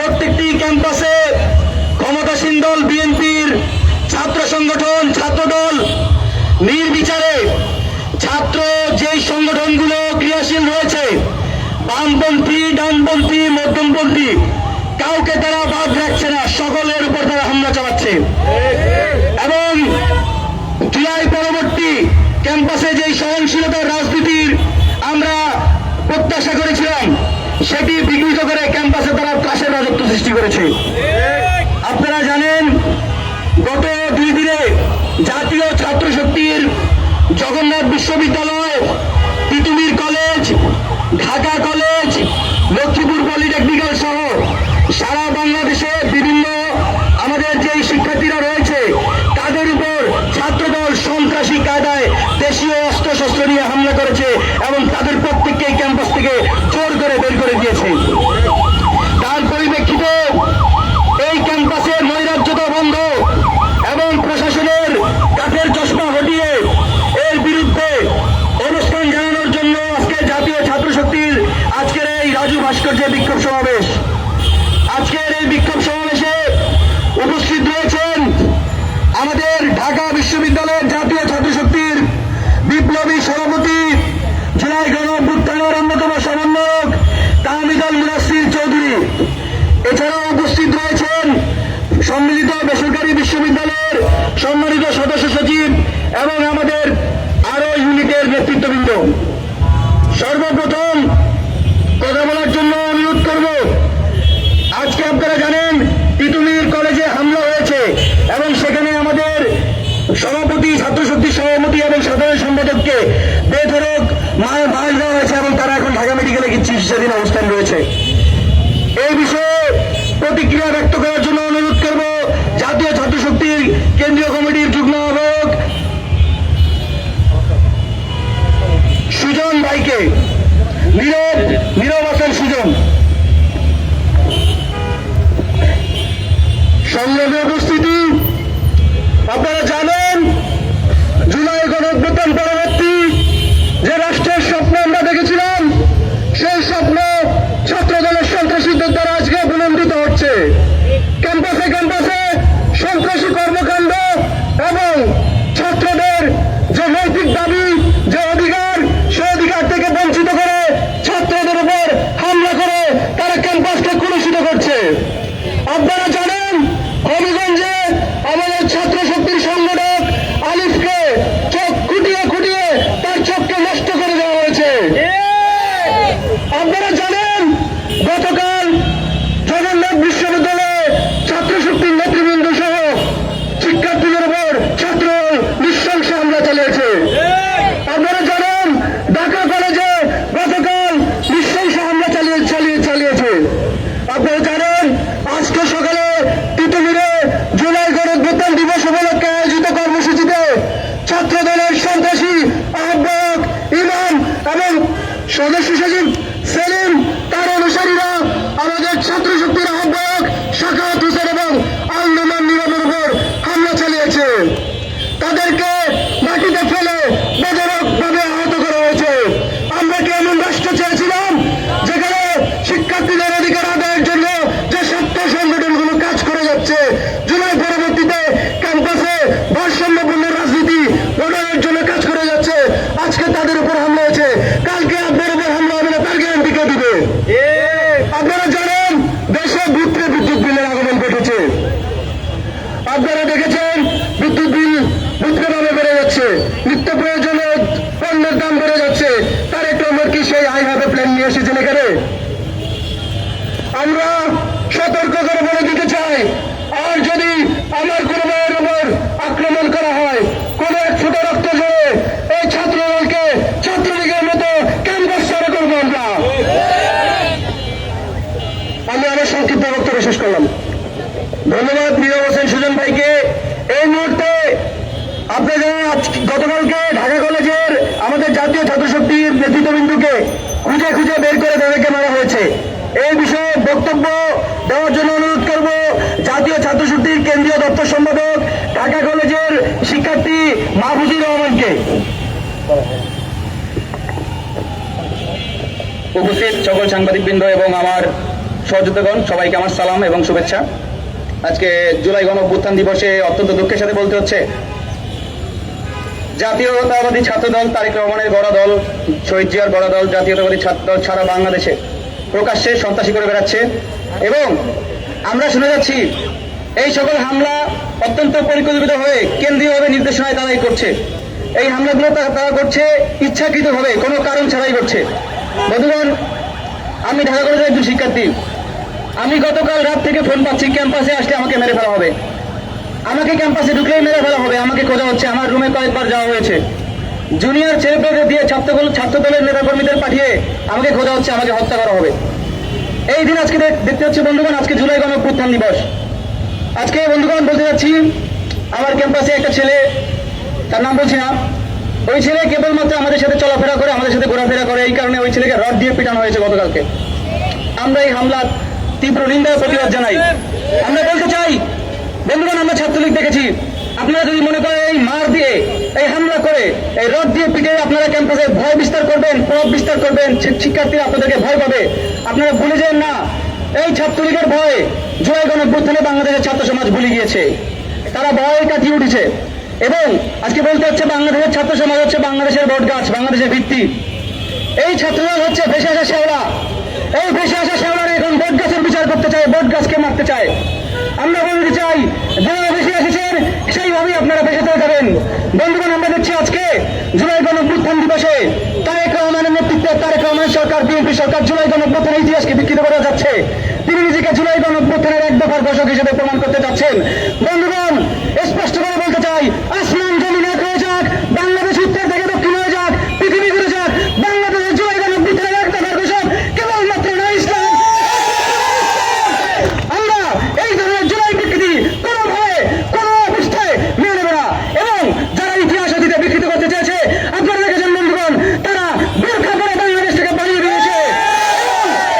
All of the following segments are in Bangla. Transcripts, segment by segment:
প্রত্যেকটি ক্যাম্পাসে ক্ষমতাসীন দল বিএনপির ছাত্র সংগঠন ছাত্রদল নির্বিচারে ছাত্র যেই সংগঠনগুলো ক্রিয়াশীল রয়েছে বামপন্থী ডানপন্থী মধ্যমপন্থী কাউকে তারা বাদ রাখছে না, সকলের উপর তারা হামলা চালাচ্ছে। এবং জুলাই পরবর্তী ক্যাম্পাসে যেই সহনশীলতার রাজনীতির আমরা প্রত্যাশা করেছিলাম সেটি বিঘ্নিত করে ক্যাম্পাসে তারা ত্রাসের রাজত্ব সৃষ্টি করেছে। আপনারা জানেন গত 2 দিনে জাতীয় ছাত্র শক্তির জগন্নাথ বিশ্ববিদ্যালয়, Titumir college, Dhaka college, Lakshmipur polytechnical সহ সারা বাংলাদেশে বিভিন্ন আমাদের যেই শিক্ষার্থীরা রয়েছে তাদের উপর ছাত্রদল সন্ত্রাসী কায়দায় দেশীয় অস্ত্রশস্ত্র নিয়ে হামলা করেছে এবং তাদের প্রত্যেককে ক্যাম্পাস থেকে জোর করে বের করে দিয়েছে। তার পরিপ্রেক্ষিতে এই ক্যাম্পাসের নৈরাজ্যতা বন্ধ এবং প্রশাসনের কাঠের চশমা হটিয়ে এর বিরুদ্ধে অবস্থান জানানোর জন্য আজকে জাতীয় ছাত্র শক্তির আজকের এই রাজু ভাস্কর্যে বিক্ষোভ সমাবেশ। আজকের এই বিক্ষোভ সমাবেশে উপস্থিত রয়েছেন আমাদের ঢাকা বিশ্ববিদ্যালয়ের জাতীয় ছাত্র শক্তির বিপ্লবী সভাপতি, জুলাই গণঅভ্যুত্থানের অন্যতম সমন্বয়ক তাহমিদুল মুনাসির চৌধুরী। এছাড়াও উপস্থিত রয়েছেন সম্মিলিত বেসরকারি বিশ্ববিদ্যালয়ের সম্মানিত সদস্য সচিব এবং আমাদের আরো ইউনিটের নেতৃত্ববৃন্দ। সর্বপ্রথম কথা বলার জন্য অনুরোধ করব, আজকে আপনারা জানেন তিতুমির কলেজে হামলা হয়েছে এবং সেখানে আমাদের সভাপতি, ছাত্র শক্তির সভাপতি এবং সাধারণ সম্পাদককে বেধড়ক মার দেওয়া হয়েছে এবং তারা এখন ঢাকা মেডিকেলে চিকিৎসাধীন অবস্থান রয়েছে। এই বিষয়ে প্রতিক্রিয়া ব্যক্ত করার জন্য অনুরোধ করব জাতীয় ছাত্র শক্তির কেন্দ্রীয় কমিটির যুগ্ম আহ্বায়ক সুজন ভাইকে। নীরব হাসান সুজন। সংগ্রামে উপস্থিতি, আপনারা জানেন জুলাই গণঅভ্যুত্থান পরবর্তী যে রাষ্ট্রের স্বপ্ন আমরা দেখেছিলাম সেই স্বপ্ন ছাত্রদলের সন্ত্রাসীদের দ্বারা আজকে বিলম্বিত হচ্ছে। ক্যাম্পাসে ক্যাম্পাসে সন্ত্রাসী কর্মকাণ্ড এবং ছাত্রদের যে নৈতিক দাবি, যে অধিকার, সে অধিকার থেকে বঞ্চিত করে ছাত্রদের উপর হামলা করে তারা ক্যাম্পাসকে কলুষিত করছে। আপনারা জানেন হবিগঞ্জে আমাদের ছাত্র শক্তির সংগঠক আলিফকে চোখ খুঁটিয়ে খুঁটিয়ে তার চোখকে নষ্ট করে দেওয়া হয়েছে। আপনারা জানেন গতকাল জগন্নাথ বিশ্ববিদ্যালয়ে ছাত্র শক্তির নেতৃবৃন্দ সহ শিক্ষার্থীদের উপর ছাত্র নৃশংস হামলা চালিয়েছে। আপনারা জানেন ঢাকা কলেজে গতকাল নৃশংস হামলা চালিয়েছে। আপনারা জানেন আজকে সকালে তিতুমিরে জুলাই গণঅভ্যুত্থান দিবস উপলক্ষে আয়োজিত কর্মসূচিতে ছাত্রদলের সন্ত্রাসী আহ্বায়ক ইমাম এবং সদস্য সচিব সেলিম, তার অনুসারীরা আমাদের ছাত্র শক্তির আহ্বায়ক শাখাওয়াত হোসেন এবং আল নোমান নীরবের উপর হামলা চালিয়েছে। তাদেরকে মাটিতে ফেলে বেধড়কভাবে আহত করা হয়েছে। আমরা কি এমন রাষ্ট্র চেয়েছিলাম যেখানে শিক্ষার্থীদের অধিকার আদায়ের জন্য যে ছাত্র সংগঠনগুলো কাজ করে যাচ্ছে, জুলাই পরবর্তীতে ক্যাম্পাসে ভারসাম্যপূর্ণ রাজনীতি প্রণয়নের জন্য কাজ করে যাচ্ছে, আজকে তাদের উপর হামলা হয়েছে, কালকে আপনার উপর হামলা হবে না, তার গ্যারান্টি কে দিবে? আপনারা জানেন দেশে বিদ্যুৎ বিলের আগমন ঘটেছে। আপনারা দেখেছেন বিদ্যুৎ বিল বুদ্ধিভাবে বেড়ে যাচ্ছে, নিত্য প্রয়োজনীয় পণ্যের দাম বেড়ে যাচ্ছে। তার একটু আমার কি সেই আই হ্যাভ এ প্ল্যান নিয়ে এসেছেন এখানে? আমরা সতর্ক করে বলে দিতে চাই, আর যদি আমার কোনো ভাইয়ের উপর আক্রমণ করা হয়, কোন এক ফুটা রক্ত জড়ে এই ছাত্রদলকে ছাত্রলীগের মতো ক্যাম্পাস ছাড়া করবো আমরা। আমি আমার সংক্ষিপ্ত বক্তব্য শেষ করলাম। ধন্যবাদ নীরব হোসেন সুজন ভাইকে। এই মুহূর্তে আপনারা গতকালকে ঢাকা কলেজের আমাদের জাতীয় ছাত্র শক্তির নেতৃত্ববৃন্দকে খুঁজে খুঁজে বের করে তাদেরকে মারা হয়েছে। এই বিষয়ে বক্তব্য দেওয়ার জন্য অনুরোধ করব জাতীয় ছাত্র শক্তির কেন্দ্রীয় দপ্তর সম্পাদক ঢাকা কলেজের শিক্ষার্থী মাহফুজুর রহমানকে। উপস্থিত সকল সাংবাদিকবৃন্দ এবং আমার সহযোদ্ধাগণ, সবাইকে আমার সালাম এবং শুভেচ্ছা। আজকে জুলাই গণ অভ্যুত্থান দিবসে অত্যন্ত দুঃখের সাথে বলতে হচ্ছে, জাতীয়তাবাদী ছাত্র দল, তারেক রহমানের গড়া দল, শহীদ জিয়ার গড়া দল, জাতীয়তাবাদী ছাত্র দল সারা বাংলাদেশে প্রকাশ্যে সন্ত্রাসী করে বেড়াচ্ছে এবং আমরা শুনে যাচ্ছি এই সকল হামলা অত্যন্ত পরিকল্পিত হয়ে কেন্দ্রীয়ভাবে নির্দেশনায় তারাই করছে। এই হামলাগুলো তারা করছে ইচ্ছাকৃতভাবে, কোনো কারণ ছাড়াই করছে। বন্ধুগণ, আমি ঢাকা কলেজের একজন শিক্ষার্থী। আমি গতকাল রাত থেকে ফোন পাচ্ছি ক্যাম্পাসে আসলে আমাকে মেরে ফেলা হবে, আমাকে ক্যাম্পাসে ঢুকলেই মেরে ফেলা হবে, আমাকে খোঁজা হচ্ছে। আমার রুমে কয়েকবার যাওয়া হয়েছে, জুনিয়র ছেলেপেলেদের দিয়ে ছাত্র দলের নেতাকর্মীদের পাঠিয়ে আমাকে খোঁজা হচ্ছে, আমাকে হত্যা করা হবে। এই দিন আজকে দেখতে হচ্ছে বন্ধুগণ, আজকে জুলাই গণ অভ্যুত্থান দিবস। আজকে বন্ধুগণ বলতে যাচ্ছি, আমার ক্যাম্পাসে একটা ছেলে, তার নাম বলছি না, ওই ছেলে কেবলমাত্র আমাদের সাথে চলাফেরা করে, আমাদের সাথে ঘোরাফেরা করে, এই কারণে ওই ছেলেকে রড দিয়ে পিটানো হয়েছে গতকালকে। আমরা এই হামলার তীব্র নিন্দা ও প্রতিবাদ জানাই। আমরা বলতে চাই বন্ধুগণ, আমরা ছাত্রলীগ দেখেছি, আপনারা যদি মনে করেন এই মার দিয়ে, এই হামলা করে, এই রড দিয়ে পিটে আপনারা ক্যাম্পাসে ভয় বিস্তার করবেন, প্রভাব বিস্তার করবেন, শিক্ষার্থীরা আপনাদেরকে ভয় পাবে, আপনারা ভুলে যান না। এই ছাত্রলীগের ভয় জুলাই গণ অভ্যুত্থানে বাংলাদেশের ছাত্র সমাজ ভুলে গিয়েছে, তারা ভয় কাটিয়ে উঠেছে। এবং আজকে বলতে হচ্ছে, বাংলাদেশের ছাত্র সমাজ হচ্ছে বাংলাদেশের বট গাছ, বাংলাদেশের ভিত্তি। এই ছাত্ররা হচ্ছে ভেসে আসা শেওড়া, এই ভেসে আসা শেওড়ার এখন বট গাছের বিচার করতে চায়, বট গাছকে মারতে চায়। আমরা বলতে চাই, যারা ভেসে এসেছেন সেইভাবেই আপনারা ভেসে চলে যাবেন। বন্ধুগণ, আমরা দেখছি আজকে জুলাই গণ অভ্যুত্থান দিবসে তারেক রহমানের নেতৃত্বে, তারেক রহমান সরকার, বিএনপি সরকার জুলাই গণ অভ্যুত্থানের ইতিহাসকে বিকৃত করে যাচ্ছে। তিনি নিজেকে জুলাই গণ অভ্যুত্থানের এক দফার ঘোষক হিসেবে প্রমাণ করতে যাচ্ছেন। বন্ধুগণ, স্পষ্ট করে বলতে চাই, আসমান জমিন এক হয়ে যাক, বাংলাদেশ উত্তর থেকে দক্ষিণ হয়ে যাক, পৃথিবী ঘুরে যাক, বাংলাদেশের জুলাই গণ অভ্যুত্থানের এক দফার ঘোষক কেবলমাত্র নয় ইসলাম। আমরা এই ধরনের জুলাই বিকৃতি কোনোভাবে, কোনো অবস্থায় মেনে নেবে না। এবং যারা ইতিহাস অতীতে বিকৃত করতে চেয়েছে, আপনারা দেখেছেন বন্ধুগণ, তারা বোরখা পরে বাংলাদেশ থেকে পালিয়ে বেরিয়েছে।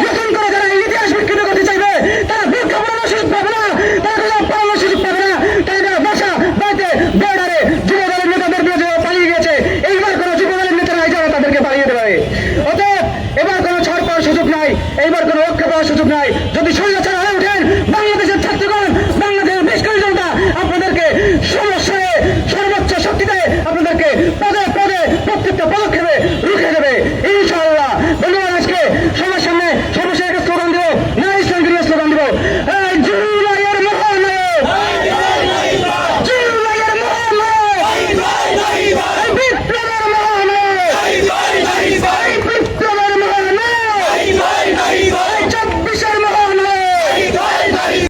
নতুন করে যারা এই ইতিহাস বিকৃত করতে চাইবে, তারা বোরখা পরানোর সুযোগ পাবে না, তারা কোনো পড়ানোর সুযোগ পাবে না, তারা বাসা বাড়িতে বর্ডারে যুব দলের নেতাদের বিরুদ্ধে পালিয়ে গেছে। এইবার কোনো যুব দলের নেতারাই যারা তাদেরকে পালিয়ে যেতে পারে। অতএব এবার কোনো ছাড় পাওয়ার সুযোগ নাই, এইবার কোনো রক্ষা পাওয়ার সুযোগ নাই। যদি